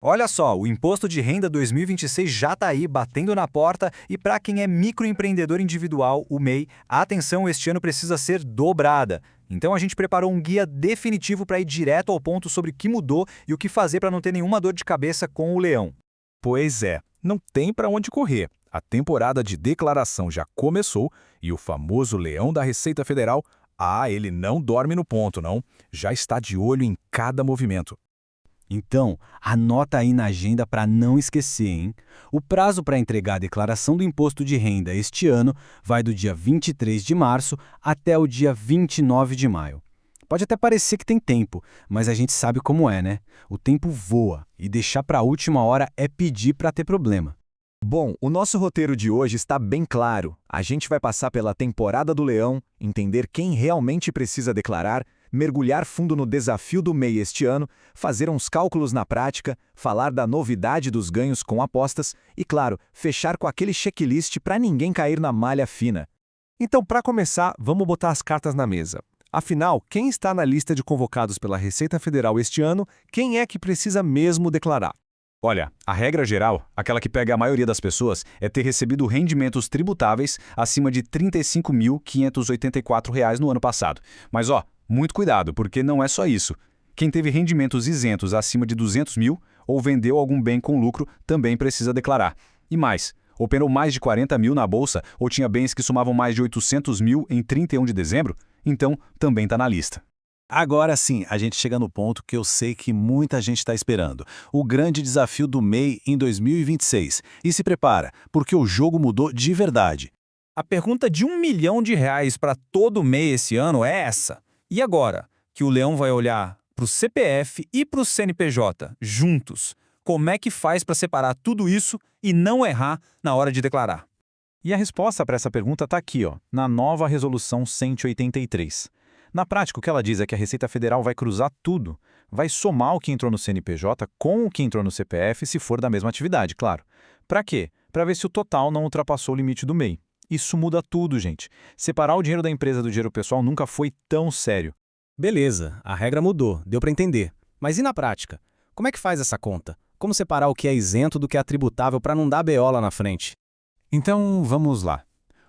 Olha só, o Imposto de Renda 2026 já está aí, batendo na porta, e para quem é microempreendedor individual, o MEI, a atenção este ano precisa ser dobrada. Então a gente preparou um guia definitivo para ir direto ao ponto sobre o que mudou e o que fazer para não ter nenhuma dor de cabeça com o leão. Pois é, não tem para onde correr. A temporada de declaração já começou e o famoso leão da Receita Federal, ele não dorme no ponto, não. Já está de olho em cada movimento. Então, anota aí na agenda para não esquecer, hein? O prazo para entregar a declaração do imposto de renda este ano vai do dia 23 de março até o dia 29 de maio. Pode até parecer que tem tempo, mas a gente sabe como é, né? O tempo voa e deixar para a última hora é pedir para ter problema. Bom, o nosso roteiro de hoje está bem claro. A gente vai passar pela temporada do leão, entender quem realmente precisa declarar, mergulhar fundo no desafio do MEI este ano, fazer uns cálculos na prática, falar da novidade dos ganhos com apostas e, claro, fechar com aquele checklist para ninguém cair na malha fina. Então, para começar, vamos botar as cartas na mesa. Afinal, quem está na lista de convocados pela Receita Federal este ano, quem é que precisa mesmo declarar? Olha, a regra geral, aquela que pega a maioria das pessoas, é ter recebido rendimentos tributáveis acima de R$ 35.584 no ano passado. Mas muito cuidado, porque não é só isso. Quem teve rendimentos isentos acima de 200 mil ou vendeu algum bem com lucro também precisa declarar. E mais, operou mais de 40 mil na bolsa ou tinha bens que somavam mais de 800 mil em 31 de dezembro, então também está na lista. Agora sim, a gente chega no ponto que eu sei que muita gente está esperando. O grande desafio do MEI em 2026. E se prepara, porque o jogo mudou de verdade. A pergunta de R$ 1 milhão para todo MEI esse ano é essa. E agora, que o leão vai olhar para o CPF e para o CNPJ juntos, como é que faz para separar tudo isso e não errar na hora de declarar? E a resposta para essa pergunta está aqui, na nova Resolução 183. Na prática, o que ela diz é que a Receita Federal vai cruzar tudo, vai somar o que entrou no CNPJ com o que entrou no CPF, se for da mesma atividade, claro. Para quê? Para ver se o total não ultrapassou o limite do MEI. Isso muda tudo, gente. Separar o dinheiro da empresa do dinheiro pessoal nunca foi tão sério. Beleza, a regra mudou, deu para entender. Mas e na prática? Como é que faz essa conta? Como separar o que é isento do que é tributável para não dar BO lá na frente? Então, vamos lá.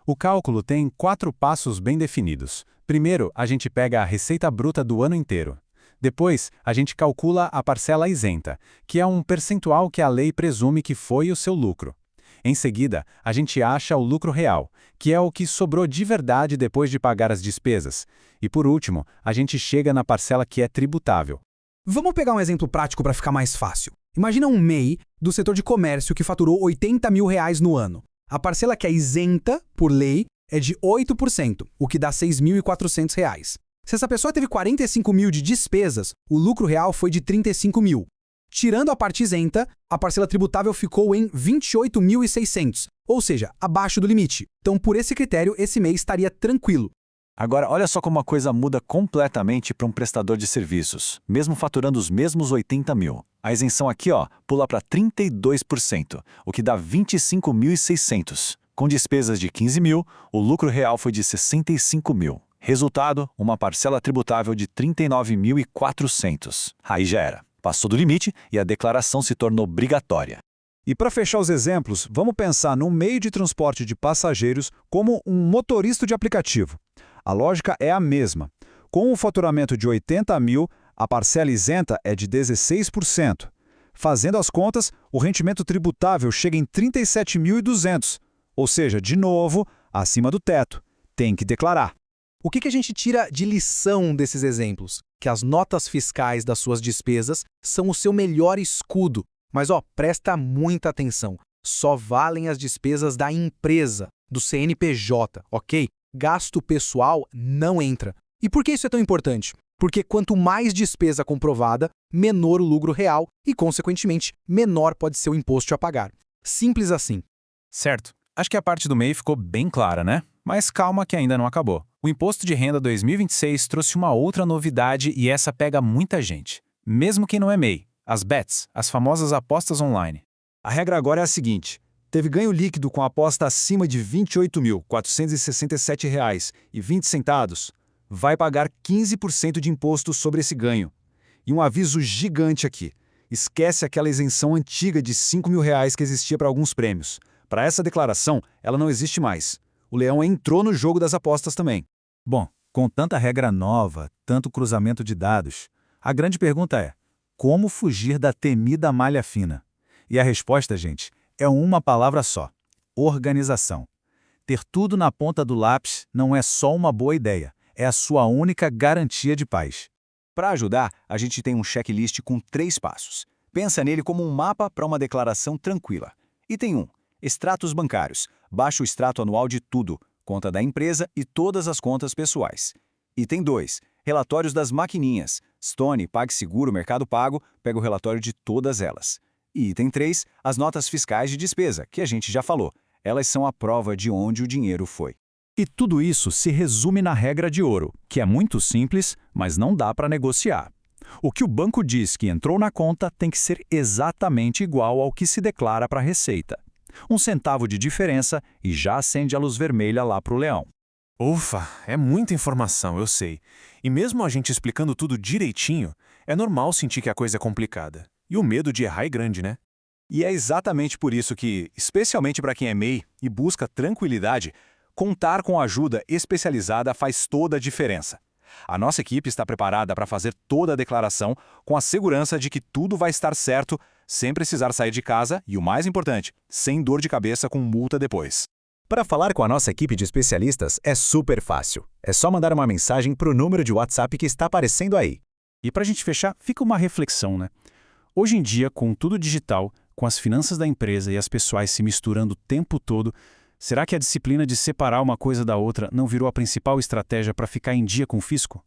O cálculo tem 4 passos bem definidos. Primeiro, a gente pega a receita bruta do ano inteiro. Depois, a gente calcula a parcela isenta, que é um percentual que a lei presume que foi o seu lucro. Em seguida, a gente acha o lucro real, que é o que sobrou de verdade depois de pagar as despesas. E por último, a gente chega na parcela que é tributável. Vamos pegar um exemplo prático para ficar mais fácil. Imagina um MEI do setor de comércio que faturou R$ 80 mil no ano. A parcela que é isenta, por lei, é de 8%, o que dá R$ 6.400. Se essa pessoa teve 45 mil de despesas, o lucro real foi de 35 mil. Tirando a parte isenta, a parcela tributável ficou em 28.600, ou seja, abaixo do limite. Então, por esse critério, esse mês estaria tranquilo. Agora, olha só como a coisa muda completamente para um prestador de serviços, mesmo faturando os mesmos 80 mil. A isenção aqui, pula para 32%, o que dá 25.600. Com despesas de 15 mil, o lucro real foi de 65 mil. Resultado, uma parcela tributável de 39.400. Aí já era. Passou do limite e a declaração se tornou obrigatória. E para fechar os exemplos, vamos pensar num meio de transporte de passageiros como um motorista de aplicativo. A lógica é a mesma. Com um faturamento de 80 mil, a parcela isenta é de 16%. Fazendo as contas, o rendimento tributável chega em 37.200, ou seja, de novo, acima do teto. Tem que declarar. O que a gente tira de lição desses exemplos? Que as notas fiscais das suas despesas são o seu melhor escudo. Mas presta muita atenção. Só valem as despesas da empresa, do CNPJ, ok? Gasto pessoal não entra. E por que isso é tão importante? Porque quanto mais despesa comprovada, menor o lucro real e, consequentemente, menor pode ser o imposto a pagar. Simples assim. Certo. Acho que a parte do MEI ficou bem clara, né? Mas calma que ainda não acabou. O Imposto de Renda 2026 trouxe uma outra novidade e essa pega muita gente. Mesmo quem não é MEI. As bets, as famosas apostas online. A regra agora é a seguinte. Teve ganho líquido com a aposta acima de R$ 28.467,20, vai pagar 15% de imposto sobre esse ganho. E um aviso gigante aqui. Esquece aquela isenção antiga de R$ 5.000 que existia para alguns prêmios. Para essa declaração, ela não existe mais. O leão entrou no jogo das apostas também. Bom, com tanta regra nova, tanto cruzamento de dados, a grande pergunta é: como fugir da temida malha fina? E a resposta, gente, é uma palavra só: organização. Ter tudo na ponta do lápis não é só uma boa ideia, é a sua única garantia de paz. Para ajudar, a gente tem um checklist com 3 passos. Pensa nele como um mapa para uma declaração tranquila. Item 1. Extratos bancários. Baixa o extrato anual de tudo, conta da empresa e todas as contas pessoais. Item 2. Relatórios das maquininhas. Stone, PagSeguro, Mercado Pago, pega o relatório de todas elas. E item 3. As notas fiscais de despesa, que a gente já falou. Elas são a prova de onde o dinheiro foi. E tudo isso se resume na regra de ouro, que é muito simples, mas não dá para negociar. O que o banco diz que entrou na conta tem que ser exatamente igual ao que se declara para a Receita. 1 centavo de diferença e já acende a luz vermelha lá para o leão. Ufa, é muita informação, eu sei. E mesmo a gente explicando tudo direitinho, é normal sentir que a coisa é complicada. E o medo de errar é grande, né? E é exatamente por isso que, especialmente para quem é MEI e busca tranquilidade, contar com ajuda especializada faz toda a diferença. A nossa equipe está preparada para fazer toda a declaração com a segurança de que tudo vai estar certo, sem precisar sair de casa e, o mais importante, sem dor de cabeça com multa depois. Para falar com a nossa equipe de especialistas é super fácil. É só mandar uma mensagem para o número de WhatsApp que está aparecendo aí. E para a gente fechar, fica uma reflexão, né? Hoje em dia, com tudo digital, com as finanças da empresa e as pessoais se misturando o tempo todo, será que a disciplina de separar uma coisa da outra não virou a principal estratégia para ficar em dia com o fisco?